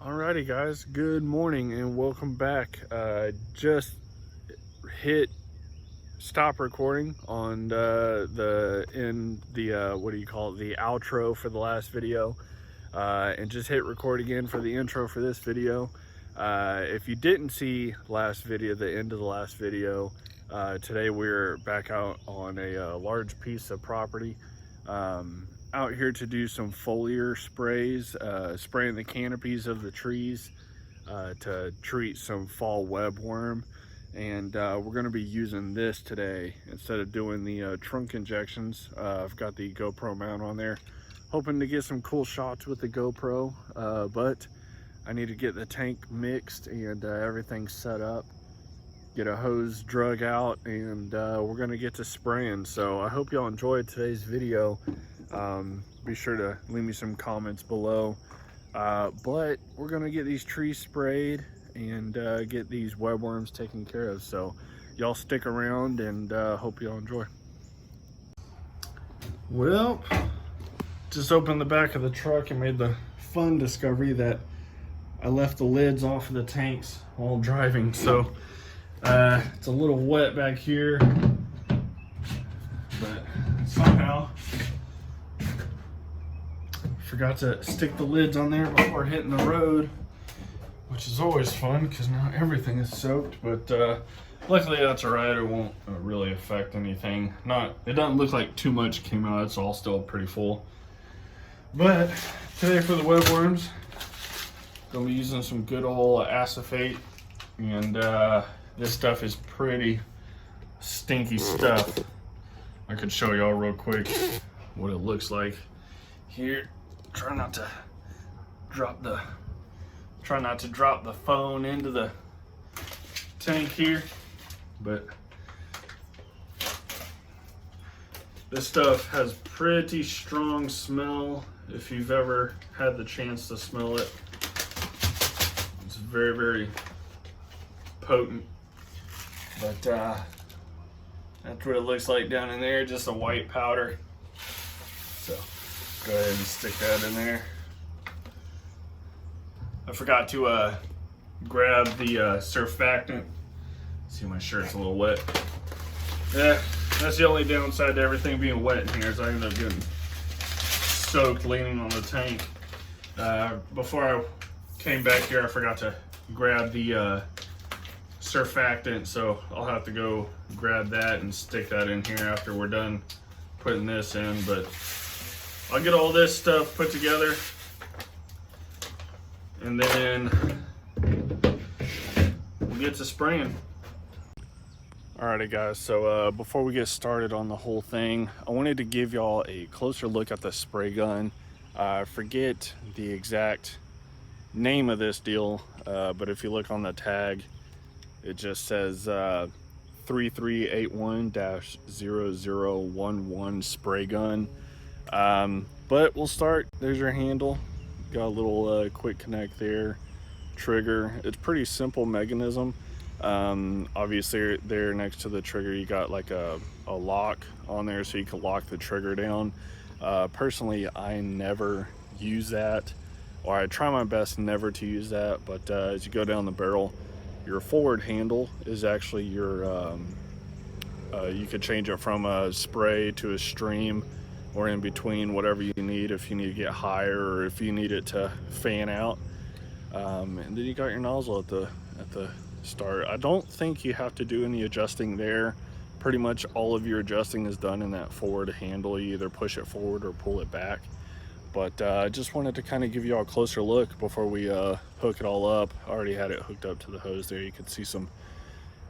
Alrighty guys, good morning and welcome back. Just hit stop recording on the outro for the last video, and just hit record again for the intro for this video. If you didn't see last video, the end of the last video, today we're back out on a large piece of property. Out here to do some foliar sprays, spraying the canopies of the trees to treat some fall webworm. And we're going to be using this today instead of doing the trunk injections. I've got the GoPro mount on there, hoping to get some cool shots with the GoPro, but I need to get the tank mixed and everything set up, get a hose drug out, and we're going to get to spraying. So I hope y'all enjoyed today's video. Be sure to leave me some comments below, but we're gonna get these trees sprayed and get these webworms taken care of. So y'all stick around and hope y'all enjoy. Well, just opened the back of the truck and made the fun discovery that I left the lids off of the tanks while driving, so it's a little wet back here, but somehow forgot to stick the lids on there before hitting the road, which is always fun because now everything is soaked. But luckily that's all right. It won't really affect anything. It doesn't look like too much came out. It's all still pretty full. But today for the webworms, gonna be using some good old acephate, and this stuff is pretty stinky stuff. I could show y'all real quick what it looks like here. Try not to drop the phone into the tank here, but this stuff has pretty strong smell. If you've ever had the chance to smell it, it's very, very potent. But that's what it looks like down in there, just a white powder. So go ahead and stick that in there. I forgot to grab the surfactant. See, my shirt's a little wet. Yeah, that's the only downside to everything being wet in here, is I end up getting soaked leaning on the tank. Before I came back here, I forgot to grab the surfactant, so I'll have to go grab that and stick that in here after we're done putting this in. But I'll get all this stuff put together, and then we'll get to spraying. Alrighty guys, so before we get started on the whole thing, I wanted to give y'all a closer look at the spray gun. I forget the exact name of this deal, but if you look on the tag, it just says 3381-0011 spray gun. But we'll start. There's your handle, got a little quick connect there, trigger. It's pretty simple mechanism. Obviously there next to the trigger you got like a lock on there, so you can lock the trigger down. Personally, I never use that, or I try my best never to use that, but as you go down the barrel, your forward handle is actually your you could change it from a spray to a stream, or in between, whatever you need, if you need to get higher or if you need it to fan out. And then you got your nozzle at the start. I don't think you have to do any adjusting there. Pretty much all of your adjusting is done in that forward handle. You either push it forward or pull it back. But I just wanted to kind of give you all a closer look before we hook it all up. I already had it hooked up to the hose there. You could see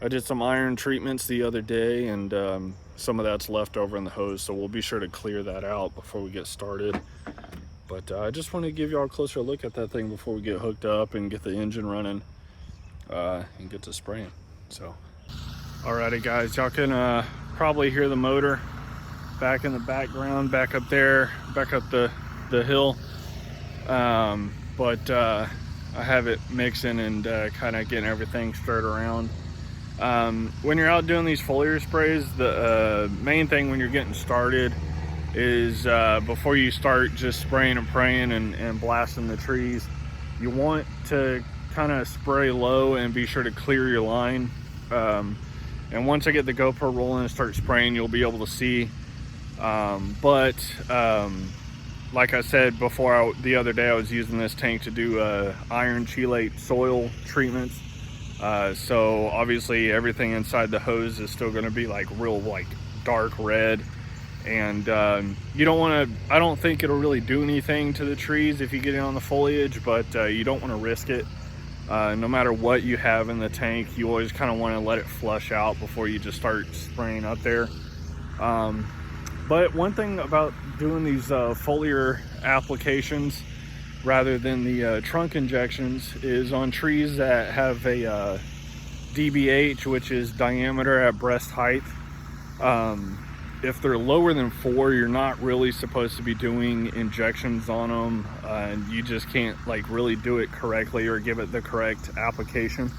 I did some iron treatments the other day, and some of that's left over in the hose, so we'll be sure to clear that out before we get started. But I just want to give you all a closer look at that thing before we get hooked up and get the engine running and get to spraying. So alrighty guys, y'all can probably hear the motor back in the background, back up there, back up the hill. But I have it mixing and kind of getting everything stirred around. When you're out doing these foliar sprays, the main thing when you're getting started is before you start just spraying and praying and blasting the trees, You want to kind of spray low and be sure to clear your line. And once I get the GoPro rolling and start spraying, you'll be able to see. Like I said before, the other day I was using this tank to do iron chelate soil treatments. So obviously everything inside the hose is still going to be like real like dark red, and you don't want to, I don't think it'll really do anything to the trees if you get in on the foliage, but you don't want to risk it. No matter what you have in the tank, you always kind of want to let it flush out before you just start spraying up there. But one thing about doing these foliar applications rather than the trunk injections is on trees that have a DBH, which is diameter at breast height. If they're lower than 4, you're not really supposed to be doing injections on them, and you just can't like really do it correctly or give it the correct application.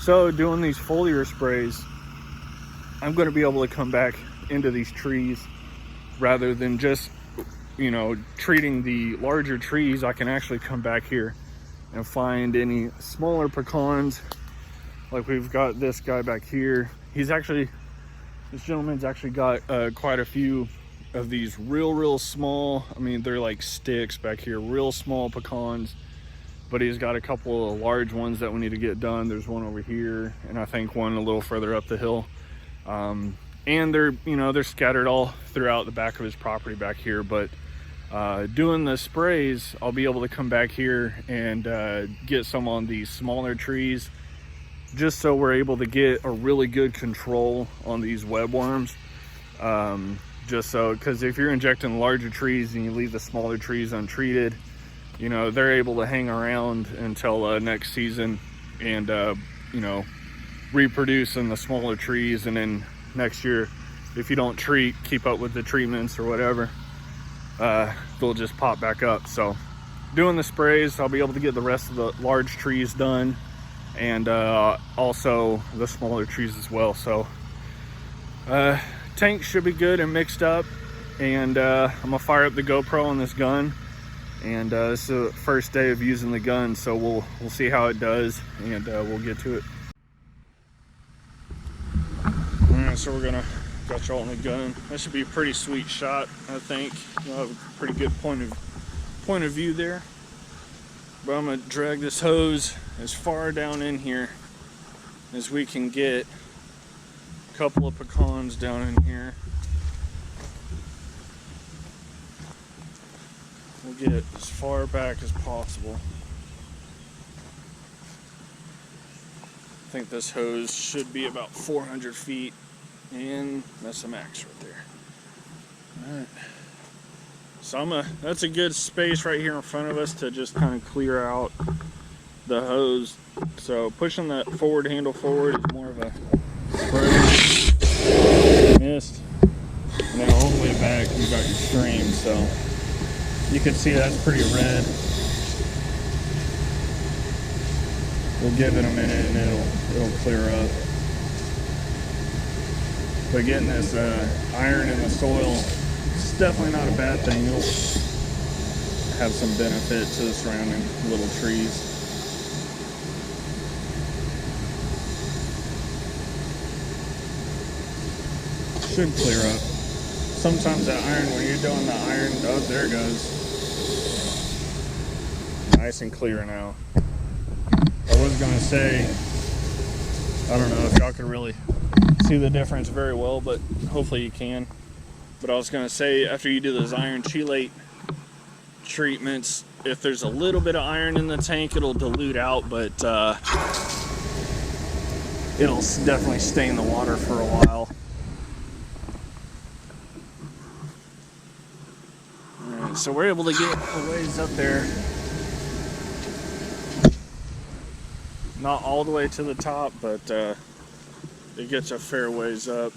So doing these foliar sprays, I'm going to be able to come back into these trees rather than just, you know, treating the larger trees. I can actually come back here and find any smaller pecans. Like we've got this guy back here. This gentleman's actually got quite a few of these real small, I mean, they're like sticks back here, real small pecans, but he's got a couple of large ones that we need to get done. There's one over here, and I think one a little further up the hill. And they're, you know, they're scattered all throughout the back of his property back here. But doing the sprays, I'll be able to come back here and get some on these smaller trees, just so we're able to get a really good control on these webworms. Just so, because if you're injecting larger trees and you leave the smaller trees untreated, you know, they're able to hang around until next season and, you know, reproduce in the smaller trees. And then next year, if you don't keep up with the treatments or whatever, they'll just pop back up. So doing the sprays, I'll be able to get the rest of the large trees done, and also the smaller trees as well. So tank should be good and mixed up, and I'm gonna fire up the GoPro on this gun, and this is the first day of using the gun, so we'll see how it does, and we'll get to it. Alright, so we're gonna got y'all on the gun. That should be a pretty sweet shot, I think. You'll have a pretty good point of view there. But I'm gonna drag this hose as far down in here as we can get. A couple of pecans down in here. We'll get it as far back as possible. I think this hose should be about 400 feet, and that's the max right there. Alright. So that's a good space right here in front of us to just kind of clear out the hose. So pushing that forward handle forward is more of a spray. Missed. And then all the way back you got your stream, so you can see that's pretty red. We'll give it a minute and it'll clear up. But getting this iron in the soil, it's definitely not a bad thing. It'll have some benefit to the surrounding little trees. Should clear up. Sometimes that iron, when you're doing the iron, oh, there it goes. Nice and clear now. I was gonna say, I don't know if y'all can really see the difference very well, but hopefully you can. But I was gonna say, after you do those iron chelate treatments, if there's a little bit of iron in the tank, it'll dilute out, but it'll definitely stain the water for a while. Alright, so we're able to get a ways up there. Not all the way to the top, but it gets a fair ways up.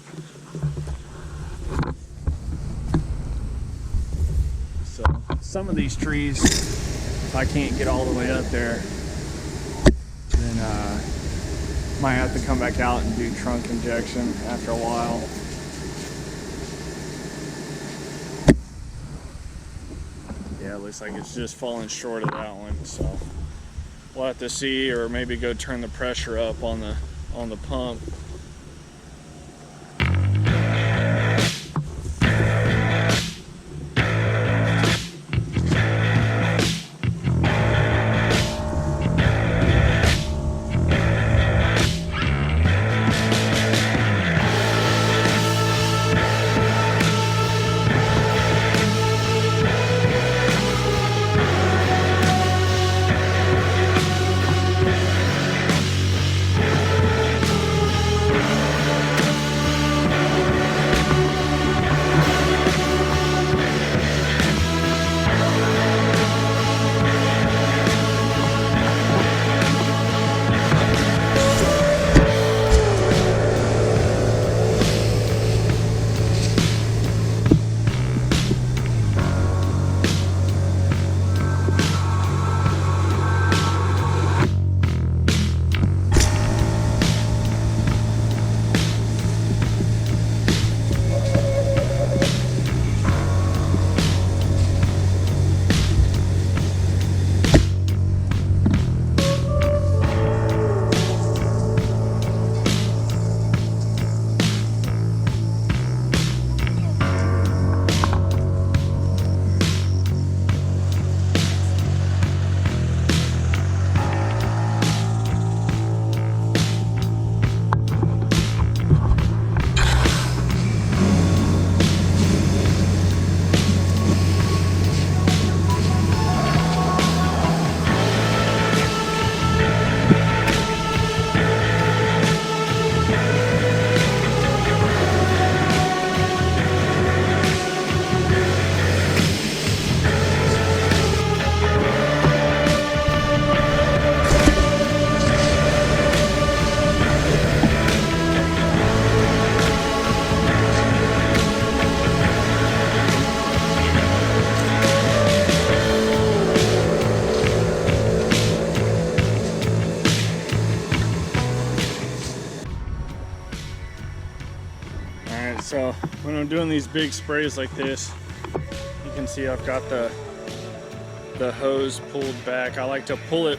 So some of these trees, if I can't get all the way up there, then might have to come back out and do trunk injection after a while. Yeah, it looks like it's just falling short of that one, so we'll have to see, or maybe go turn the pressure up on the pump. So when I'm doing these big sprays like this, you can see I've got the hose pulled back. I like to pull it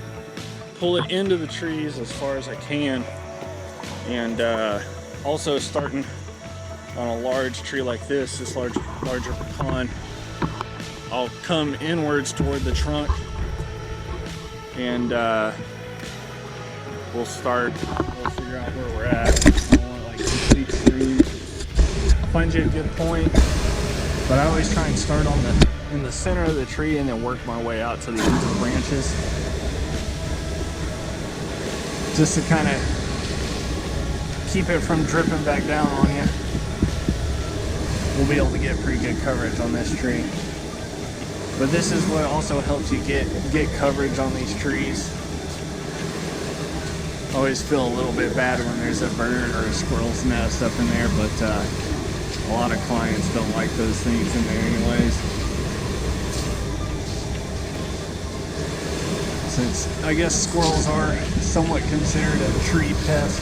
into the trees as far as I can, and also starting on a large tree like this larger pecan, I'll come inwards toward the trunk, and we'll figure out where we're at. I want like complete stream. Find you a good point, but I always try and start in the center of the tree and then work my way out to the ends of the branches, just to kind of keep it from dripping back down on you. We'll be able to get pretty good coverage on this tree, but this is what also helps you get coverage on these trees. I always feel a little bit bad when there's a bird or a squirrel's nest up in there, but a lot of clients don't like those things in there anyways. Since I guess squirrels are somewhat considered a tree pest.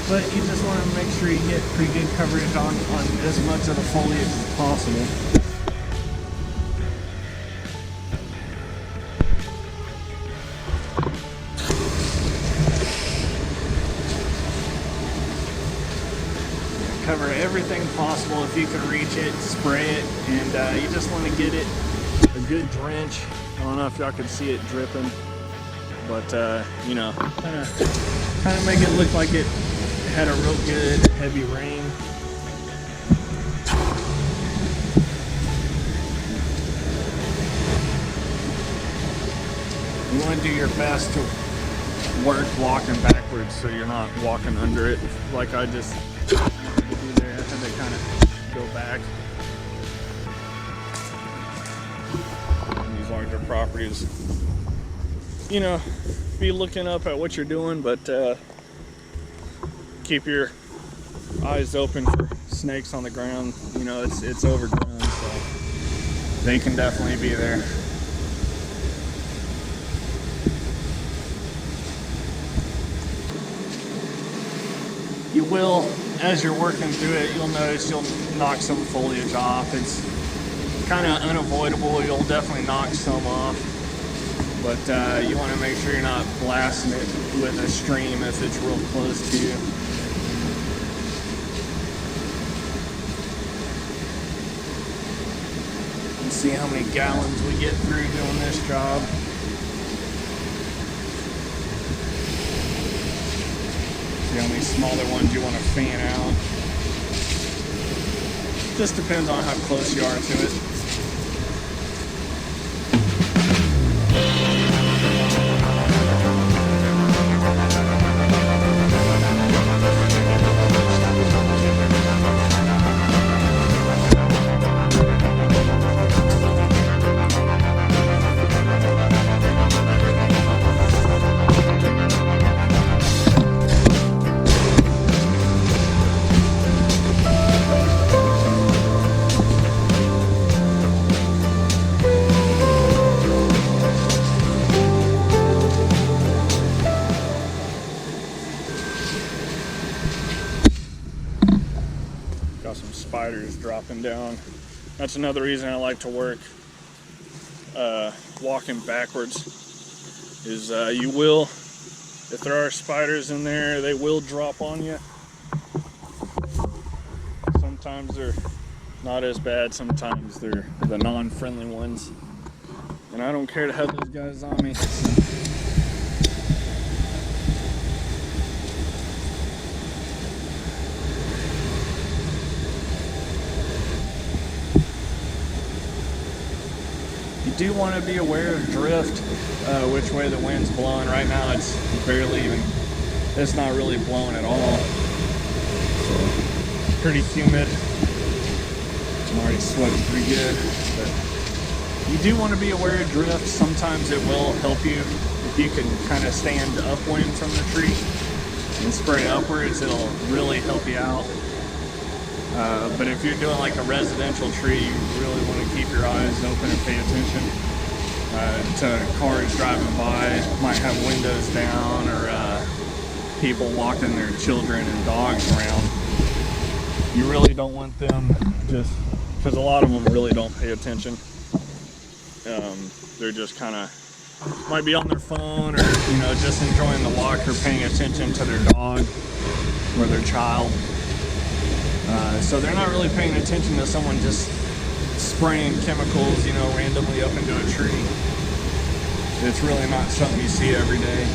But you just want to make sure you get pretty good coverage on as much of the foliage as possible. Cover everything possible if you can reach it, spray it, and you just want to get it a good drench. I don't know if y'all can see it dripping, but you know, kind of make it look like it had a real good heavy rain. You want to do your best to work walking backwards so you're not walking under it like I just do there. I had to kind of go back. On these larger properties, you know, be looking up at what you're doing, but keep your eyes open for snakes on the ground. You know, it's overgrown, so they can definitely be there. You will, as you're working through it, you'll notice you'll knock some foliage off. kind of unavoidable. You'll definitely knock some off, but you want to make sure you're not blasting it with a stream if it's real close to you. And see how many gallons we get through doing this job. See how many smaller ones you want to fan out. Just depends on how close you are to it. Got some spiders dropping down. That's another reason I like to work walking backwards, is you will, if there are spiders in there, they will drop on you. Sometimes they're not as bad, sometimes they're the non-friendly ones. And I don't care to have those guys on me. You do want to be aware of drift, which way the wind's blowing. Right now it's barely even, it's not really blowing at all. So, pretty humid. I'm already sweating pretty good. But you do want to be aware of drift. Sometimes it will help you if you can kind of stand upwind from the tree and spray upwards. It'll really help you out. But if you're doing like a residential tree, you really want to keep your eyes open and pay attention to cars driving by, might have windows down, or people walking their children and dogs around. You really don't want them, just because a lot of them really don't pay attention. They're just kind of, might be on their phone, or just enjoying the walk, or paying attention to their dog or their child. So they're not really paying attention to someone just spraying chemicals, randomly up into a tree. It's really not something you see every day.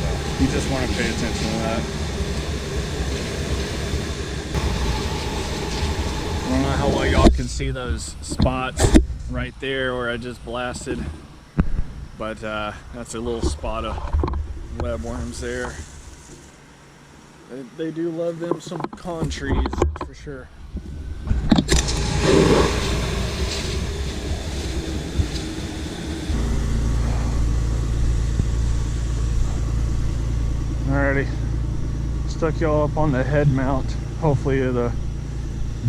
So you just want to pay attention to that. I don't know how well y'all can see those spots right there where I just blasted, but that's a little spot of webworms there. They do love them some con trees, that's for sure. Alrighty, stuck y'all up on the head mount. Hopefully the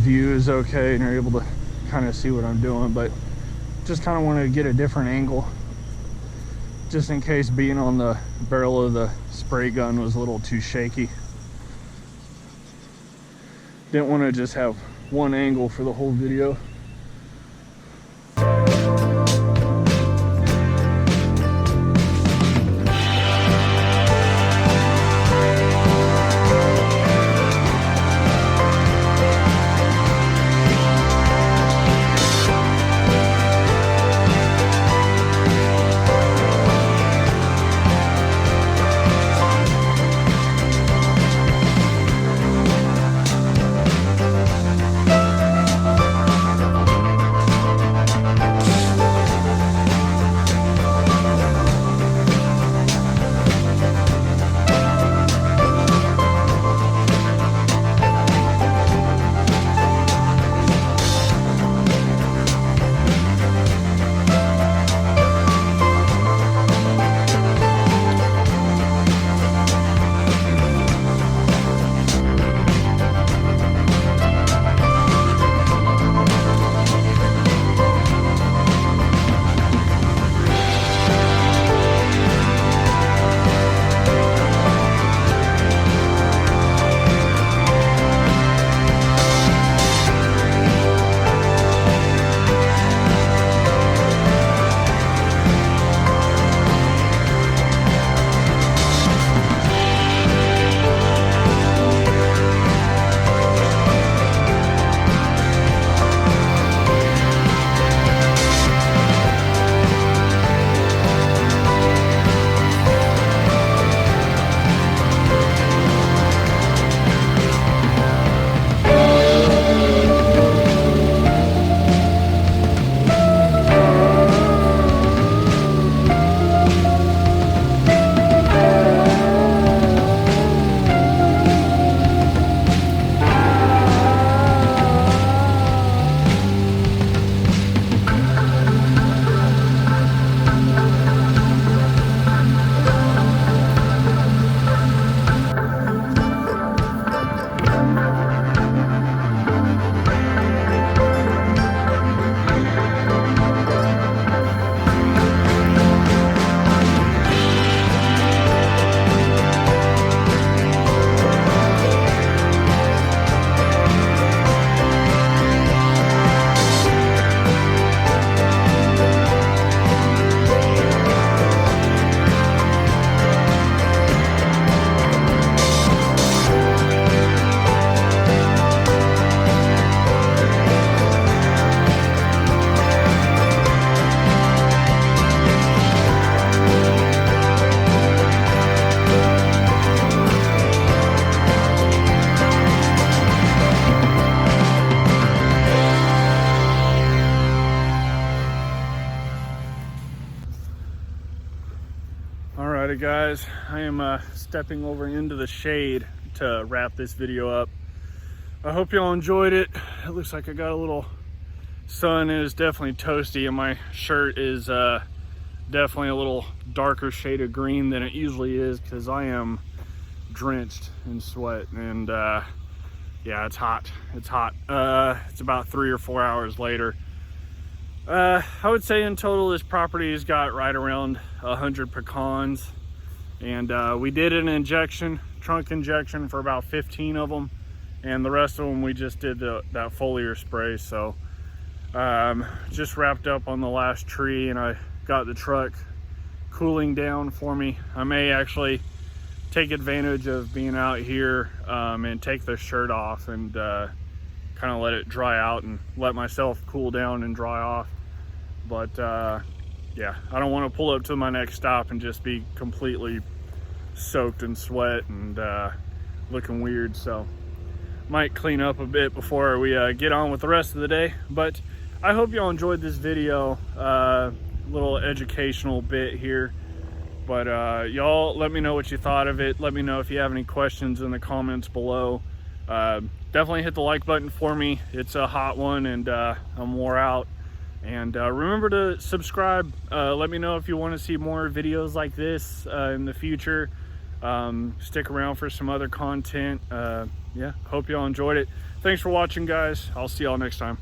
view is okay and you're able to kind of see what I'm doing, but just kind of want to get a different angle, just in case being on the barrel of the spray gun was a little too shaky. Didn't want to just have one angle for the whole video. Alright guys, I am stepping over into the shade to wrap this video up. I hope y'all enjoyed it. It looks like I got a little sun. It is definitely toasty, and my shirt is definitely a little darker shade of green than it usually is because I am drenched in sweat. And yeah, it's hot. It's hot. It's about 3 or 4 hours later. I would say in total this property has got right around 100 pecans, and we did an trunk injection for about 15 of them, and the rest of them we just did that foliar spray. So just wrapped up on the last tree, and I got the truck cooling down for me. I may actually take advantage of being out here and take the shirt off and kind of let it dry out and let myself cool down and dry off. But yeah, I don't want to pull up to my next stop and just be completely soaked in sweat and looking weird. So might clean up a bit before we get on with the rest of the day. But I hope y'all enjoyed this video, little educational bit here. But y'all let me know what you thought of it. Let me know if you have any questions in the comments below. Definitely hit the like button for me. It's a hot one, and I'm wore out. And remember to subscribe. Let me know if you want to see more videos like this in the future. Stick around for some other content. Yeah, hope y'all enjoyed it. Thanks for watching, guys. I'll see y'all next time.